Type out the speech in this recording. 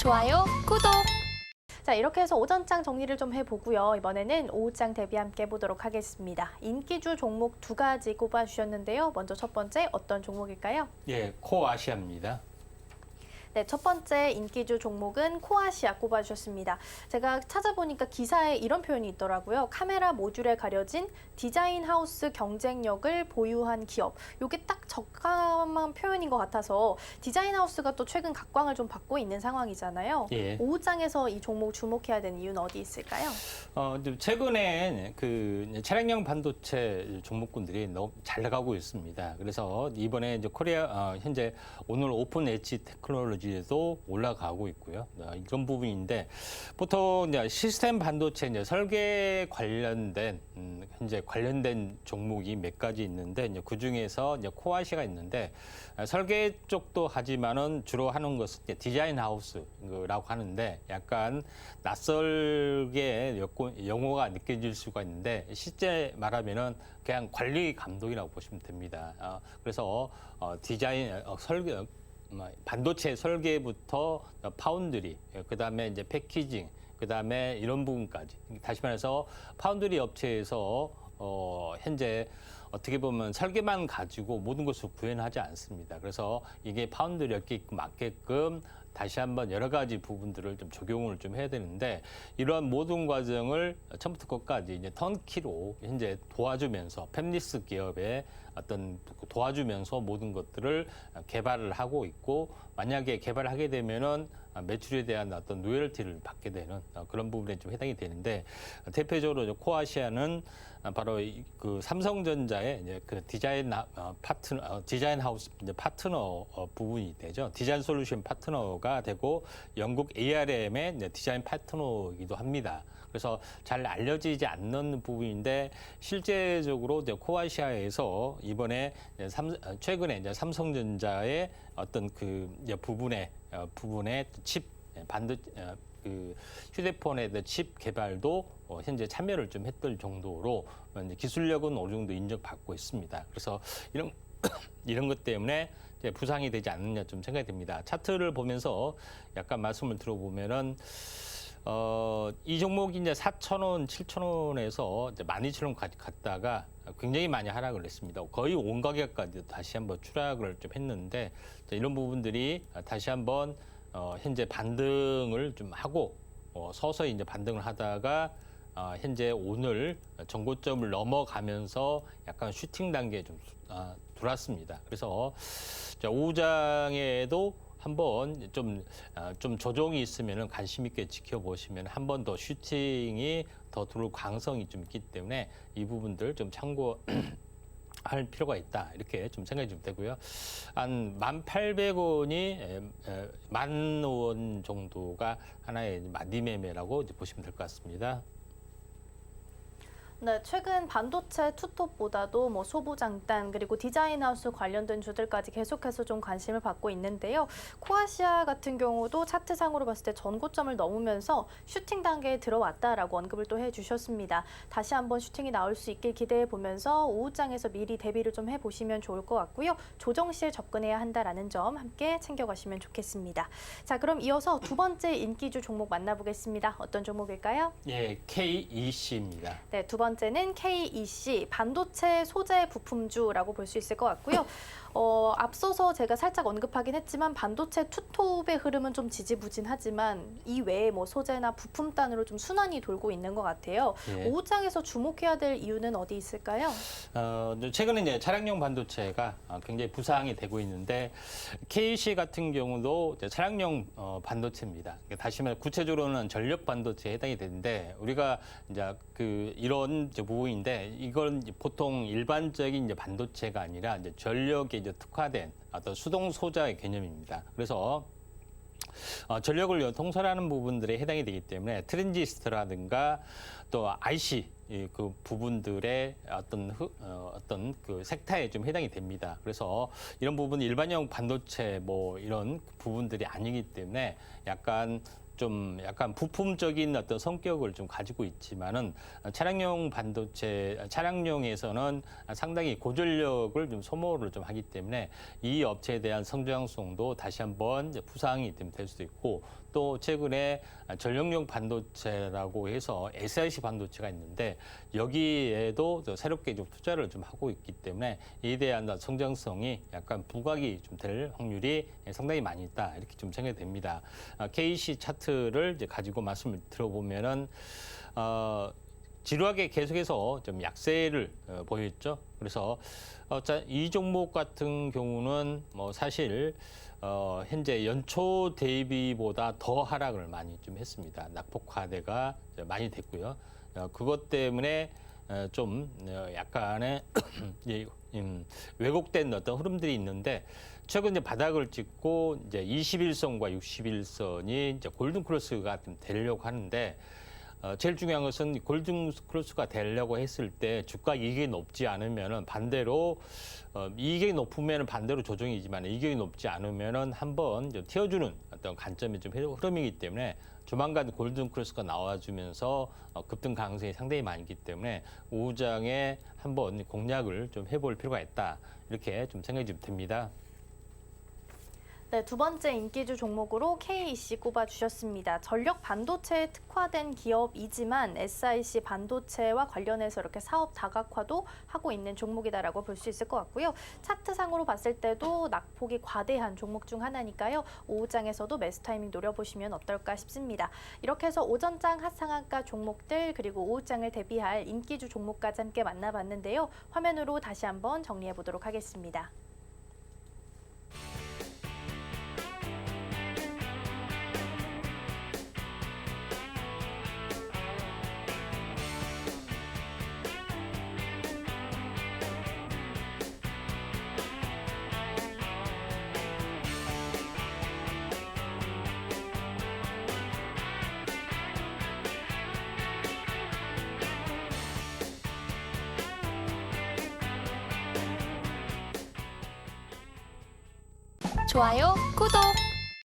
좋아요, 구독! 자, 이렇게 해서 오전장 정리를 좀 해보고요. 이번에는 오후장 대비 함께 해보도록 하겠습니다. 인기주 종목 두 가지 꼽아주셨는데요. 먼저 첫 번째 어떤 종목일까요? 예, 코아시아입니다. 네, 첫 번째 인기주 종목은 코아시아 꼽아주셨습니다. 제가 찾아보니까 기사에 이런 표현이 있더라고요. 카메라 모듈에 가려진 디자인 하우스 경쟁력을 보유한 기업. 이게 딱 적합한 표현인 것 같아서 디자인 하우스가 또 최근 각광을 좀 받고 있는 상황이잖아요. 예. 오후장에서 이 종목 주목해야 되는 이유는 어디 있을까요? 최근에 그 차량용 반도체 종목군들이 너무 잘 나가고 있습니다. 그래서 이번에 이제 현재 오늘 오픈 엣지 테크놀로지에도 올라가고 있고요. 이런 부분인데 보통 이제 시스템 반도체 이제 설계 관련된 현재 관련된 종목이 몇 가지 있는데 이제 그 중에서 이제 코아시아가 있는데 설계 쪽도 하지만은 주로 하는 것은 이제 디자인 하우스라고 하는데 약간 낯설게 용어가 느껴질 수가 있는데 실제 말하면은 그냥 관리 감독이라고 보시면 됩니다. 그래서 반도체 설계부터 파운드리, 그다음에 이제 패키징, 그다음에 이런 부분까지 다시 말해서 파운드리 업체에서 현재 어떻게 보면 설계만 가지고 모든 것을 구현하지 않습니다. 그래서 이게 파운드리에 맞게끔 다시 한번 여러 가지 부분들을 좀 적용을 좀 해야 되는데 이러한 모든 과정을 처음부터 끝까지 이제 턴키로 현재 도와주면서 팹리스 기업에 도와주면서 모든 것들을 개발을 하고 있고 만약에 개발을 하게 되면은 매출에 대한 어떤 로열티를 받게 되는 그런 부분에 좀 해당이 되는데 대표적으로 코아시아는 바로 그 삼성전자의 이제 그 디자인 하우스 파트너 부분이 되죠. 디자인 솔루션 파트너가 되고 영국 ARM의 디자인 파트너이기도 합니다. 그래서 잘 알려지지 않는 부분인데 실제적으로 코아시아에서 이번에 최근에 이제 삼성전자의 어떤 그 부분의 칩 그 휴대폰의 칩 개발도 현재 참여를 좀 했던 정도로 이제 기술력은 어느 정도 인정받고 있습니다. 그래서 이런 것 때문에 이제 부상이 되지 않느냐 좀 생각이 됩니다. 차트를 보면서 약간 말씀을 들어보면은 이 종목이 이제 4,000원, 7,000원에서 이제 12,000원 갔다가 굉장히 많이 하락을 했습니다. 거의 온 가격까지 다시 한번 추락을 좀 했는데 이런 부분들이 다시 한번 현재 반등을 좀 하고 서서히 이제 반등을 하다가 현재 오늘 전고점을 넘어가면서 약간 슈팅 단계에 좀 들어왔습니다. 그래서 오후장에도 한번 좀 조정이 있으면 관심 있게 지켜보시면 한 번 더 슈팅이 더 들어올 가능성이 좀 있기 때문에 이 부분들 좀 참고할 필요가 있다. 이렇게 좀 생각이 좀 되고요. 한 1,800원이 10,000원 정도가 하나의 만디매매라고 보시면 될 것 같습니다. 네, 최근 반도체 투톱보다도 뭐 소부장단 그리고 디자인 하우스 관련된 주들까지 계속해서 좀 관심을 받고 있는데요. 코아시아 같은 경우도 차트상으로 봤을 때 전고점을 넘으면서 슈팅 단계에 들어왔다라고 언급을 또 해주셨습니다. 다시 한번 슈팅이 나올 수 있길 기대해 보면서 오후장에서 미리 대비를 좀 해보시면 좋을 것 같고요. 조정 시에 접근해야 한다라는 점 함께 챙겨가시면 좋겠습니다. 자, 그럼 이어서 두 번째 인기주 종목 만나보겠습니다. 어떤 종목일까요? 예, KEC입니다. 네, 두 번째는 KEC, 반도체 소재 부품주라고 볼 수 있을 것 같고요. 앞서서 제가 살짝 언급하긴 했지만 반도체 투톱의 흐름은 좀 지지부진하지만 이 외에 뭐 소재나 부품단으로 좀 순환이 돌고 있는 것 같아요. 예. 오후장에서 주목해야 될 이유는 어디 있을까요? 최근에 이제 차량용 반도체가 굉장히 부상이 되고 있는데 KEC 같은 경우도 이제 차량용 반도체입니다. 다시 말해 구체적으로는 전력 반도체에 해당이 되는데 우리가 이제 이런 부분인데 이건 보통 일반적인 이제 반도체가 아니라 이제 전력에 이제 특화된 어떤 수동 소자의 개념입니다. 그래서 전력을 통솔하는 부분들에 해당이 되기 때문에 트랜지스터라든가 또 IC 그 부분들의 어떤 그 섹터에 좀 해당이 됩니다. 그래서 이런 부분 일반형 반도체 뭐 이런 부분들이 아니기 때문에 약간 부품적인 어떤 성격을 좀 가지고 있지만은 차량용 반도체, 차량용에서는 상당히 고전력을 좀 소모를 좀 하기 때문에 이 업체에 대한 성장성도 다시 한번 부상이 될 수도 있고 또 최근에 전력용 반도체라고 해서 SiC 반도체가 있는데 여기에도 새롭게 좀 투자를 좀 하고 있기 때문에 이에 대한 성장성이 약간 부각이 좀 될 확률이 상당히 많이 있다 이렇게 좀 생각이 됩니다. KC 차트를 이제 가지고 말씀을 들어보면은 지루하게 계속해서 좀 약세를 보였죠. 그래서 이 종목 같은 경우는 뭐 사실 현재 연초 대비보다 더 하락을 많이 좀 했습니다. 낙폭화대가 많이 됐고요. 그것 때문에 좀 약간의 왜곡된 어떤 흐름들이 있는데 최근 이제 바닥을 찍고 이제 21선과 61선이 이제 골든 크로스가 좀 되려고 하는데 제일 중요한 것은 골든 크로스가 되려고 했을 때 주가 이익이 높지 않으면은 반대로 이익이 높으면 반대로 조정이지만 이익이 높지 않으면은 한번 튀어주는 어떤 관점의 좀 흐름이기 때문에 조만간 골든 크로스가 나와주면서 급등 가능성이 상당히 많기 때문에 오후장에 한번 공략을 좀 해볼 필요가 있다 이렇게 좀 생각이 좀 듭니다. 네, 두 번째 인기주 종목으로 KEC 꼽아주셨습니다. 전력 반도체에 특화된 기업이지만 SiC 반도체와 관련해서 이렇게 사업 다각화도 하고 있는 종목이다라고 볼 수 있을 것 같고요. 차트상으로 봤을 때도 낙폭이 과대한 종목 중 하나니까요. 오후장에서도 매수 타이밍 노려보시면 어떨까 싶습니다. 이렇게 해서 오전장 핫상한가 종목들 그리고 오후장을 대비할 인기주 종목까지 함께 만나봤는데요. 화면으로 다시 한번 정리해 보도록 하겠습니다. 좋아요, 구독!